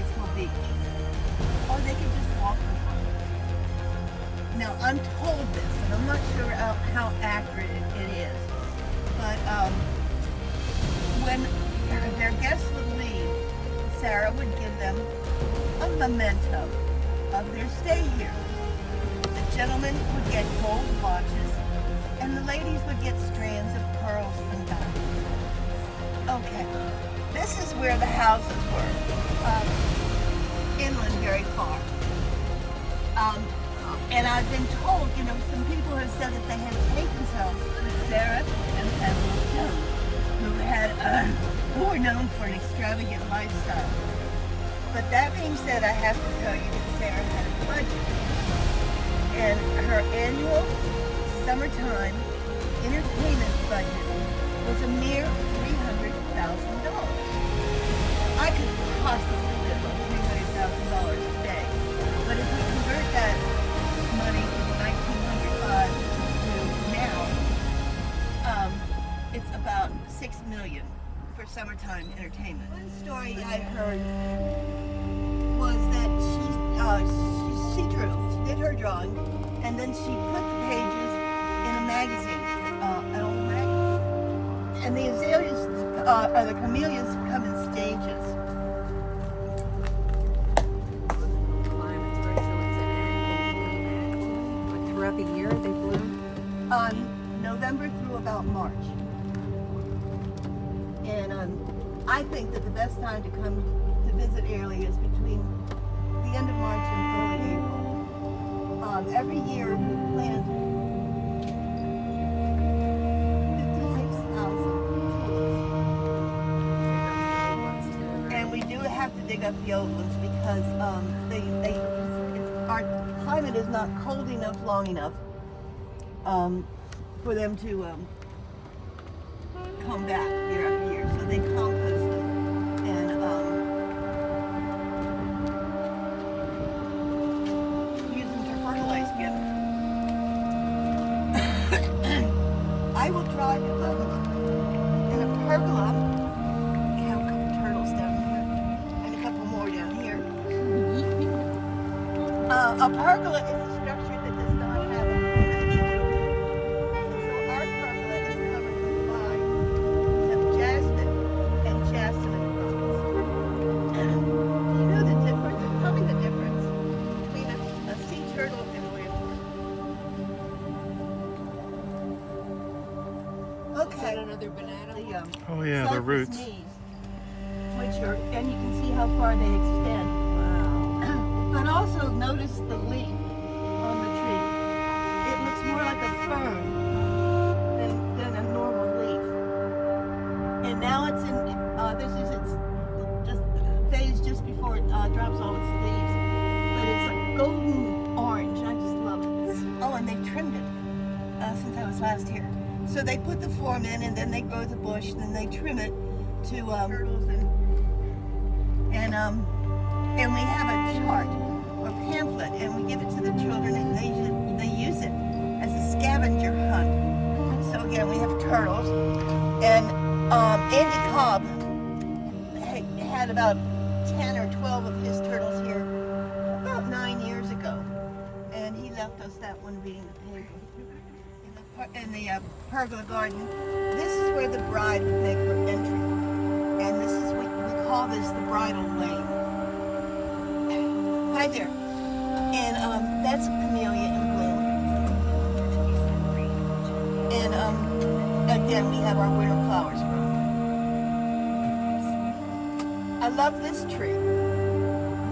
Graceful Beach, or they could just walk the park. Now, I'm told this, and I'm not sure how accurate it is, but when their guests would leave, Sarah would give them a memento of their stay here. The gentlemen would get gold watches, and the ladies would get strands of pearls and diamonds. Okay, this is where the houses were, inland very far. And I've been told, some people have said that they had taken some with Sarah and Pamela Jones, who were known for an extravagant lifestyle. But that being said, I have to tell you that Sarah had a budget. And her annual summertime entertainment budget was a mere $300,000. I could possibly live on $300,000 a day. But if we convert that money from 1905 to now, it's about $6 million for summertime entertainment. One story I heard was that she drew. She did her drawing, and then she put the pages in a magazine, an old magazine. And the azaleas, or the camellias, come in stages. Throughout the year they bloom? November through about March. And I think that the best time to come to visit Airlie is between the end of March and early April. Every year we plant 56,000 and we do have to dig up the old ones because our climate is not cold enough long enough for them to come back year after year. So they compost them and use them to fertilize again. I will draw you in a pergola. We have a couple turtles down here and a couple more down here. A pergola is a structure that does not have a foundation. So our pergola is covered with vines of jasmine and jasmine vines. Do you know the difference? Tell me the difference between a sea turtle and a landlord. Okay. Is that another banana? Oh yeah, the roots. Knees, which are, and you can see how far they extend. But also notice the leaf on the tree. It looks more like a fern than a normal leaf. And now it's in, this is its just phase just before it drops all its leaves. But it's a golden orange. I just love it. Oh, and they trimmed it since I was last here. So they put the form in, and then they grow the bush, and then they trim it to turtles and we have a chart or pamphlet, and we give it to the children, and they use it as a scavenger hunt. So again, we have turtles, and Andy Cobb had about 10 or 12 of his turtles here about 9 years ago, and he left us that one reading the paper. In the pergola garden, this is where the bride would make her entry, and this is we call this the bridal lane. Hi there. And that's a camellia in bloom. And again, we have our winter flowers growing. I love this tree.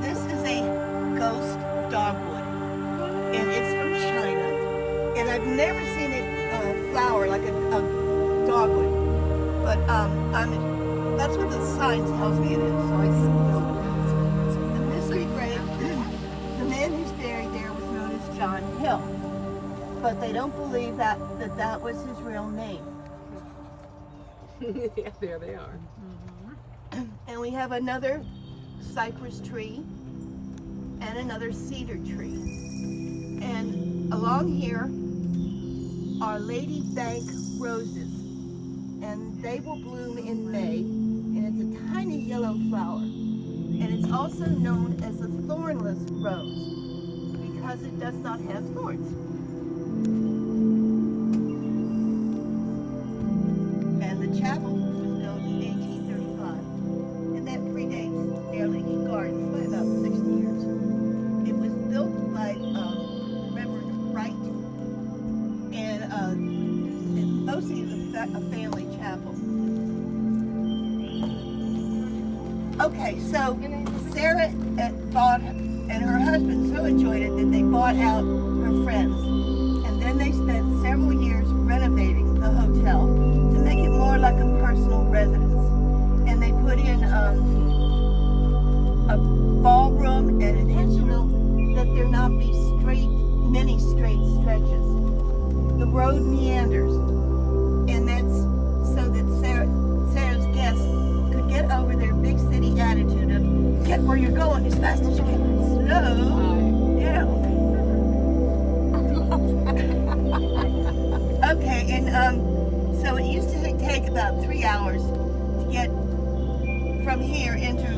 This is a ghost dogwood, and it's from China. And I've never seen it flower like a dogwood, but that's what the sign tells me it is. So I see the mystery grave. The man who's buried there was known as John Hill, but they don't believe that was his real name. Yeah, there they are. And we have another cypress tree and another cedar tree, and along here are Lady Bank roses, and they will bloom in May, and it's a tiny yellow flower. And it's also known as the thornless rose because it does not have thorns. And the chapel was built in 1835, and that predates Airlie Gardens by about 60 years. It was built by Reverend Wright, and mostly is a family chapel. Okay, so Sarah bought, and her husband so enjoyed it that they bought out her friends, and then they spent several years renovating the hotel to make it more like a personal residence. And they put in a ballroom and intentional that there not be many straight stretches. The road meanders, and that's so that Sarah's guests could get over their big city attitude of get where you're going as fast as you can. Slow down. Okay, and so it used to take about 3 hours to get from here into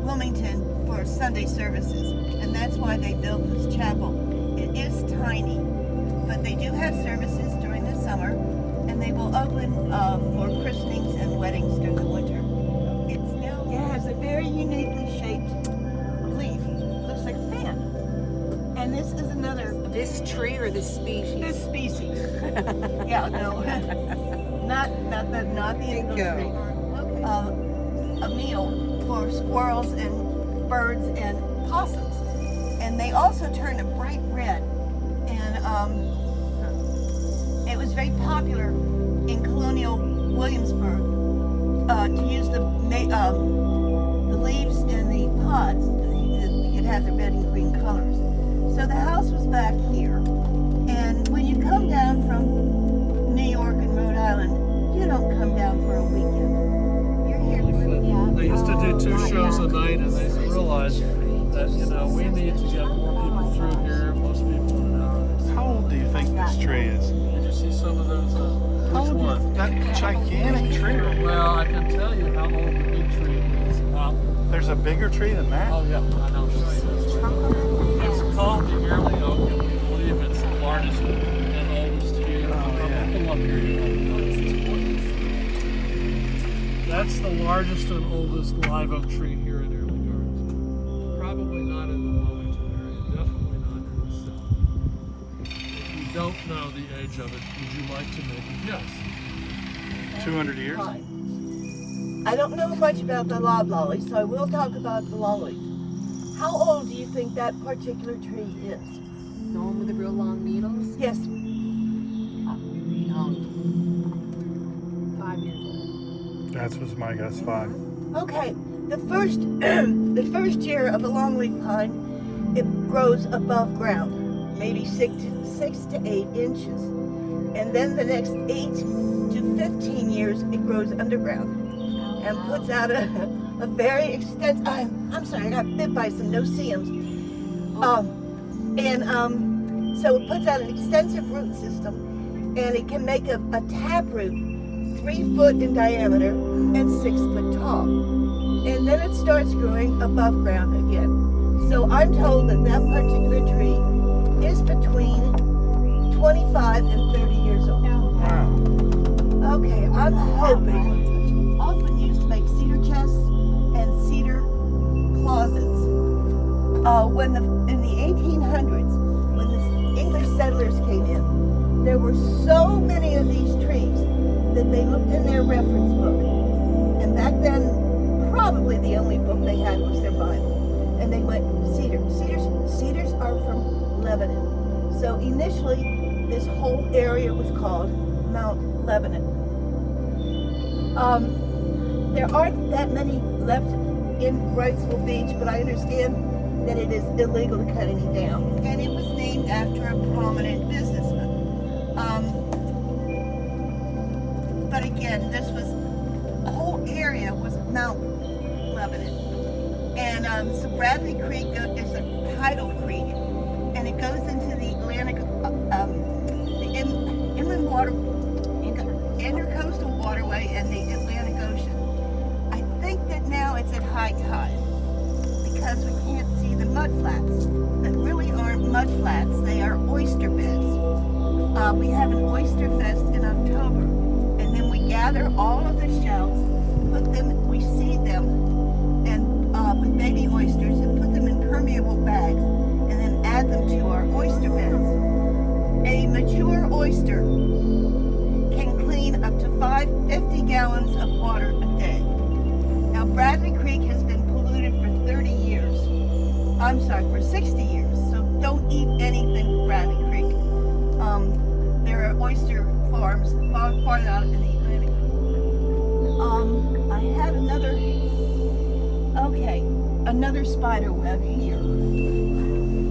Wilmington for Sunday services, and that's why they built this chapel. It is tiny, but they do have services during the summer, and they will open for christenings and weddings during the winter. It has a very uniquely shaped leaf. Looks like a fan. And this is another. This tree or this species? This species. Yeah, no, not the indigo tree. Okay. A meal for squirrels and birds and possums, and they also turn a bright red. And it was very popular in colonial Williamsburg to use the leaves and the pods. You could have the red and green colors. So the house was back here, and when you come down from New York and Rhode Island, you don't come down for a weekend. You're here for They used to do 2 shows a night, and they realized that, we need to get more people through here. Most people know. How old do you think this tree is? Did you see some of those? How Which old one? is that gigantic tree? Well, I can tell you how old the big tree is. There's a bigger tree than that? Oh, yeah, I know. It's called the Airlie Oak, and we believe it's the largest and oldest tree. Pull up here, That's the largest and oldest live oak tree here in Airlie Gardens. Probably not in the Wilmington area, definitely not in the south. If you don't know the age of it, would you like to make a guess? 200 years? I don't know much about the loblolly, so I will talk about the longleaf. How old do you think that particular tree is? The one with the real long needles? Yes. Young. 5 years old. That was my guess, 5. Okay. The first year of a longleaf pine, it grows above ground, maybe 6 to 8 inches, and then the next 8 to 15 years, it grows underground and puts out a very extensive. I'm sorry, I got bit by some no-see-ums. So it puts out an extensive root system, and it can make a taproot 3 foot in diameter and 6 foot tall. And then it starts growing above ground again. So I'm told that that particular tree is between 25 and 30 years old. Wow. Okay, I'm hoping. Often used to make cedar chests and cedar closets. In the 1800s, when the English settlers came in, there were so many of these trees that they looked in their reference book. And back then, probably the only book they had was their Bible. And they went, cedar. Cedars are from Lebanon. So initially, this whole area was called Mount Lebanon. There aren't that many left in Wrightsville Beach, but I understand that it is illegal to cut any down. And it was named after a prominent businessman. But again, the whole area was Mount Lebanon. And so Bradley Creek is a tidal creek, and it goes into the Atlantic, the inland water, intercoastal waterway and the Atlantic Ocean. I think that now it's at high tide because we can't see the mud flats that really aren't mud flats, they are oyster beds. We have an oyster fest in October, and then we gather all of the shells, we seed them and with baby oysters and put them in permeable bags and then add them to our oyster beds. A mature oyster can clean up to 50 gallons of water a day. Now Bradley Creek has been polluted for 30 years. I'm sorry, for 60 years. So don't eat anything from Bradley Creek. There are oyster farms far out in the Atlantic. I have another spider web here.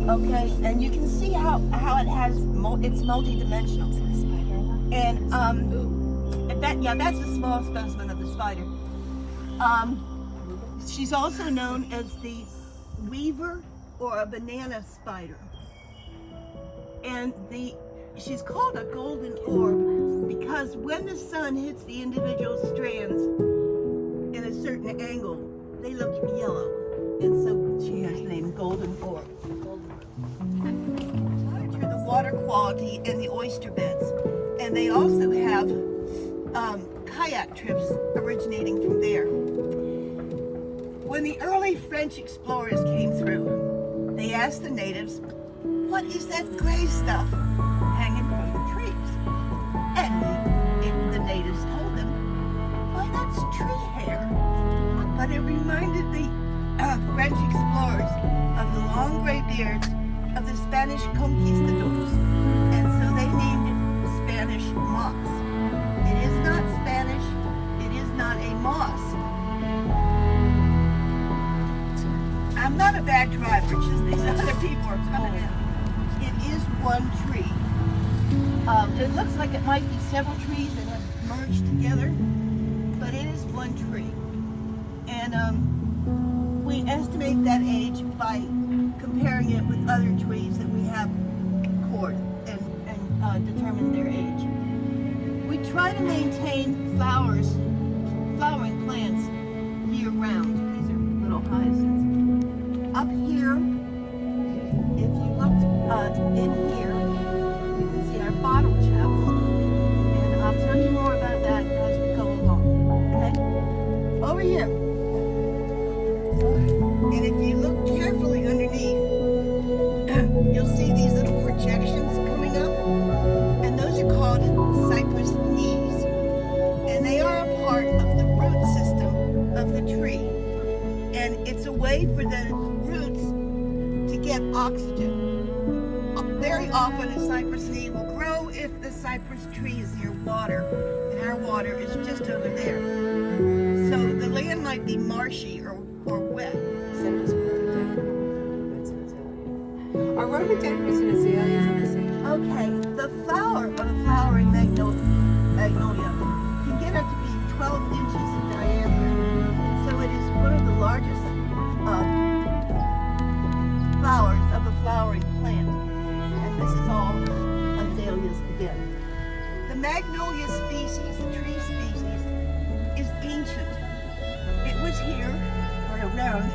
Okay, and you can see how it has it's multi-dimensional. And that's a small specimen of the spider. She's also known as the weaver or a banana spider. And she's called a golden orb because when the sun hits the individual strands in a certain angle, they look yellow. And so she has the name golden orb. Monitor the water quality in the oyster beds. And they also have kayak trips originating from there. When the early French explorers came through, they asked the natives, "What is that gray stuff hanging from the trees?" And the natives told them, "Why, that's tree hair." But it reminded the French explorers of the long gray beards of the Spanish conquistadors, and so they named it Spanish moss. It is not Spanish, it is not a moss. I'm not a bad driver, just these other people are coming in. It is one tree. It looks like it might be several trees that have merged together, but it is one tree. And we estimate that age by comparing it with other trees that we have cored and determine their age. We try to maintain flowering plants year round. These are little hyacinths. Up here, if you look in here, you can see our bottle chapel. And I'll tell you more about that as we go along. Okay? Over here. And if you look carefully underneath, you'll see these little projections coming up. And those are called cypress knees. And they are a part of the root system of the tree. And it's a way for the roots to get oxygen. Very often a cypress knee will grow if the cypress tree is near water, and our water is just over there. So the land might be marshy or wet. Are rhododendrons and azaleas in the same? Okay, the flower of a flowering magnolia can get up to be 12 inches in diameter. So it is one of the largest flowers of a flowering plant. And this is all azaleas again. The magnolia species, the tree species, is ancient. It was here, or around,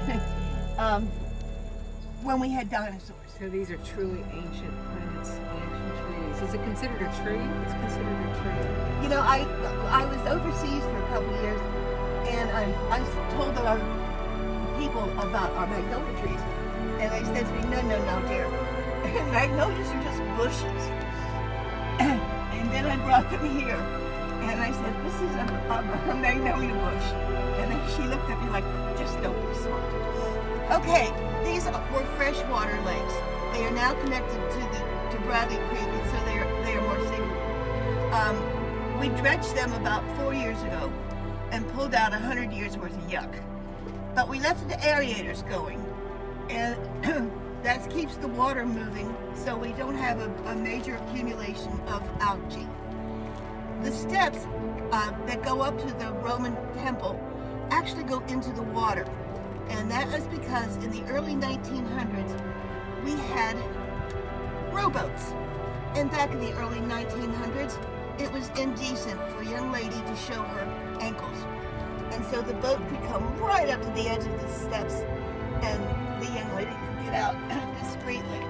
when we had dinosaurs. So these are truly ancient plants, ancient trees. Is it considered a tree? It's considered a tree. You know, I was overseas for a couple of years, and I told our people about our magnolia trees, and they said to me, no, dear, magnolias are just bushes. And then I brought them here, and I said, this is a magnolia bush. And then she looked at me like, just don't be smart. Okay, these were freshwater lakes. They are now connected to Bradley Creek, and so they are more safe. We dredged them about 4 years ago and pulled out 100 years worth of yuck. But we left the aerators going, and that keeps the water moving, so we don't have a major accumulation of algae. The steps that go up to the Roman temple actually go into the water. And that is because in the early 1900s, we had rowboats. And back in the early 1900s, it was indecent for a young lady to show her ankles. And so the boat could come right up to the edge of the steps and the young lady could get out discreetly.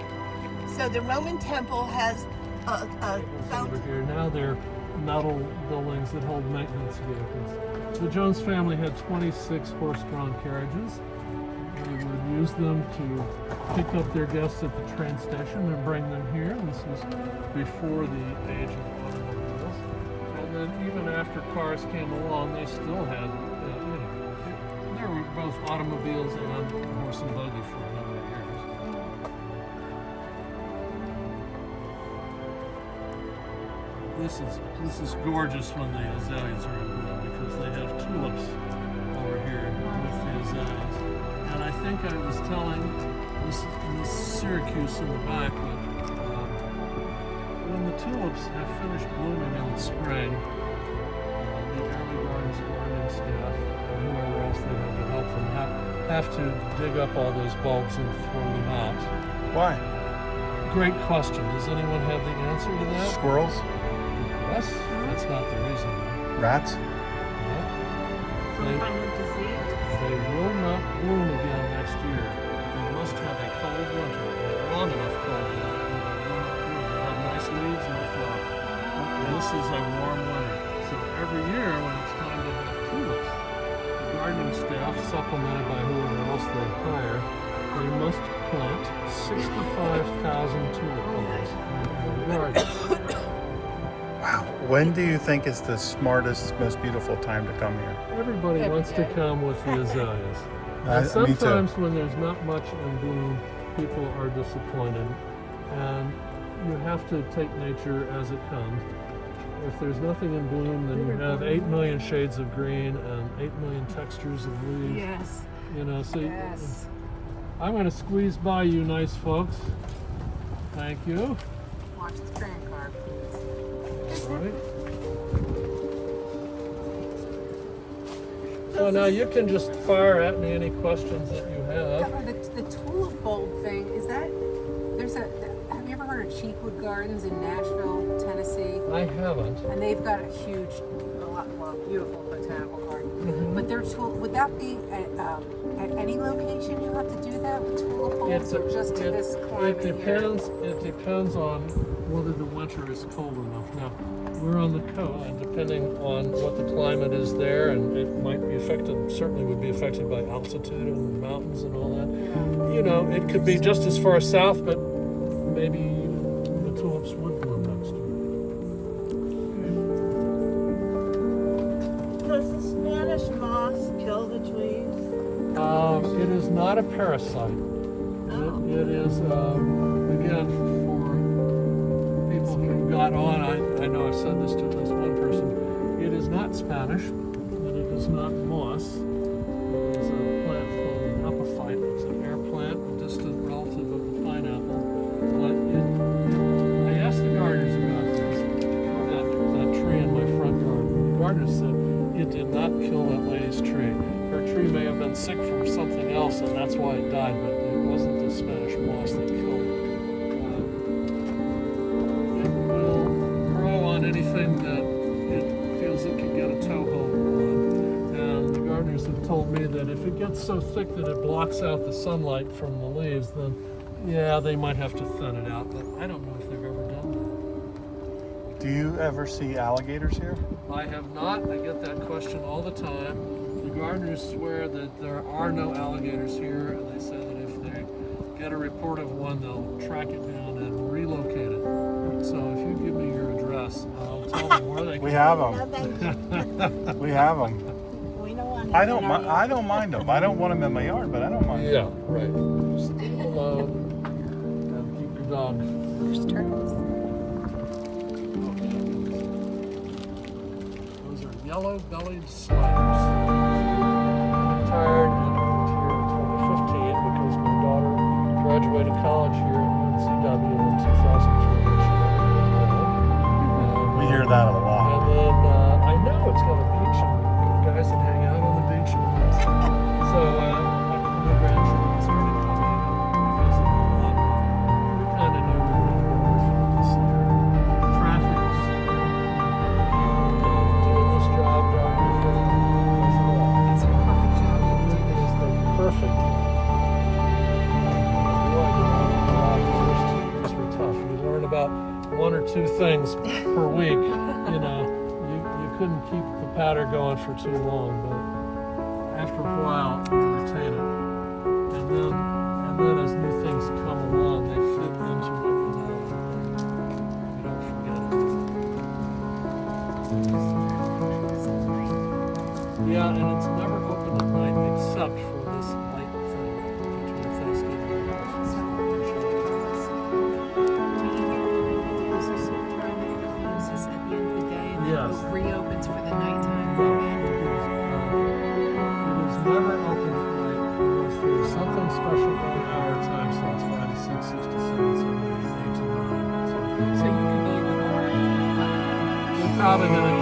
So the Roman temple has a Over fountain. here. Now they're metal buildings that hold maintenance vehicles. The Jones family had 26 horse-drawn carriages. They would use them to pick up their guests at the train station and bring them here. This was before the age of automobiles. And then even after cars came along, they still had, there were both automobiles and horse and buggy for a number of years. This is gorgeous when the azaleas are in bloom because they have tulips over here with the azaleas. And I think I was telling this Syracuse in the back that when the tulips have finished blooming in the spring, the Airlie Gardens gardening staff and whoever else they have to help them have to dig up all those bulbs and throw them out. Why? Great question. Does anyone have the answer to that? Squirrels? Yes, that's not the reason. Rats? No. Some kind of disease? They will not bloom again next year. They must have a cold winter, a long enough cold winter. They will not bloom. They'll have nice leaves and flower. This is a warm winter. So every year when it's time to have tulips, the gardening staff, supplemented by whoever else they hire, they must plant 65,000 tulip bulbs in the garden. Wow. When do you think is the smartest, most beautiful time to come here? Everybody Every wants to day. come with the azaleas. And Me too. sometimes when there's not much in bloom, people are disappointed. And you have to take nature as it comes. If there's nothing in bloom, then you have 8 million shades of green and 8 million textures of leaves. Yes. You know, so Yes. I'm going to squeeze by you nice folks. Thank you. Watch the train car, please. All right. So now you can just fire at me any questions that you have. The tulip bulb thing, is that, have you ever heard of Cheekwood Gardens in Nashville, Tennessee? I haven't. And they've got a huge, beautiful botanical garden. Mhm. But their would that be at any location you have to do that with tulip bulbs, or just to this climate It here? depends. It depends on whether the winter is cold enough. Now, we're on the coast, and depending on what the climate is there, and it might be affected. Certainly, would be affected by altitude and the mountains and all that. You know, it could be just as far south, but maybe the tulips would bloom next year. Does the Spanish moss kill the trees? It is not a parasite. Oh. It is, again, for people who got on, I know I've said this to at least one person, it is not Spanish, and it is not moss. It is a plant called an epiphyte. It's an air plant, a distant relative of the pineapple. But I asked the gardeners about this, that tree in my front garden. The gardeners said it did not kill that lady's tree. Her tree may have been sick from something else, and that's why it died, but it wasn't the Spanish moss that killed it. It will grow on anything that it feels it can get a toehold on. And the gardeners have told me that if it gets so thick that it blocks out the sunlight from the leaves, then yeah, they might have to thin it out, but I don't know if they've ever done that. Do you ever see alligators here? I have not. I get that question all the time. The gardeners swear that there are no alligators here, and they say that if they get a report of one, they'll track it down and relocate it. So if you give me your address, I'll tell them where they can. We have No, them. thank you. We have them. We don't want I don't mind them. I don't want them in my yard, but I don't mind them. Yeah, right. Just leave them alone and keep your dog. There's turtles. Those are yellow-bellied sliders. I retired and moved here in 2015 because my daughter graduated college here at UNCW in 2003. We hear that a lot. And then I know it's got a beach and good guys that hang out on the beach and all that stuff. So my grandchildren started coming and visiting a lot. We kind of knew we were in the this year. Traffic was doing this job driving for us a lot. 2 things per week, you know, you couldn't keep the powder going for too long, but after a while you retain it. And then as new things come along, they fit into what you know. You don't forget it. Yeah, and it's never open at night except for this light thing between Thanksgiving and Christmas. Closes at the end of the day and then Yes. it reopens for the nighttime. No, it is never open at night unless there's something special going on our time, so it's 5 to 6, 6 to 7, 7 to 8, 8 to 9. So you can be in the morning. We're probably going to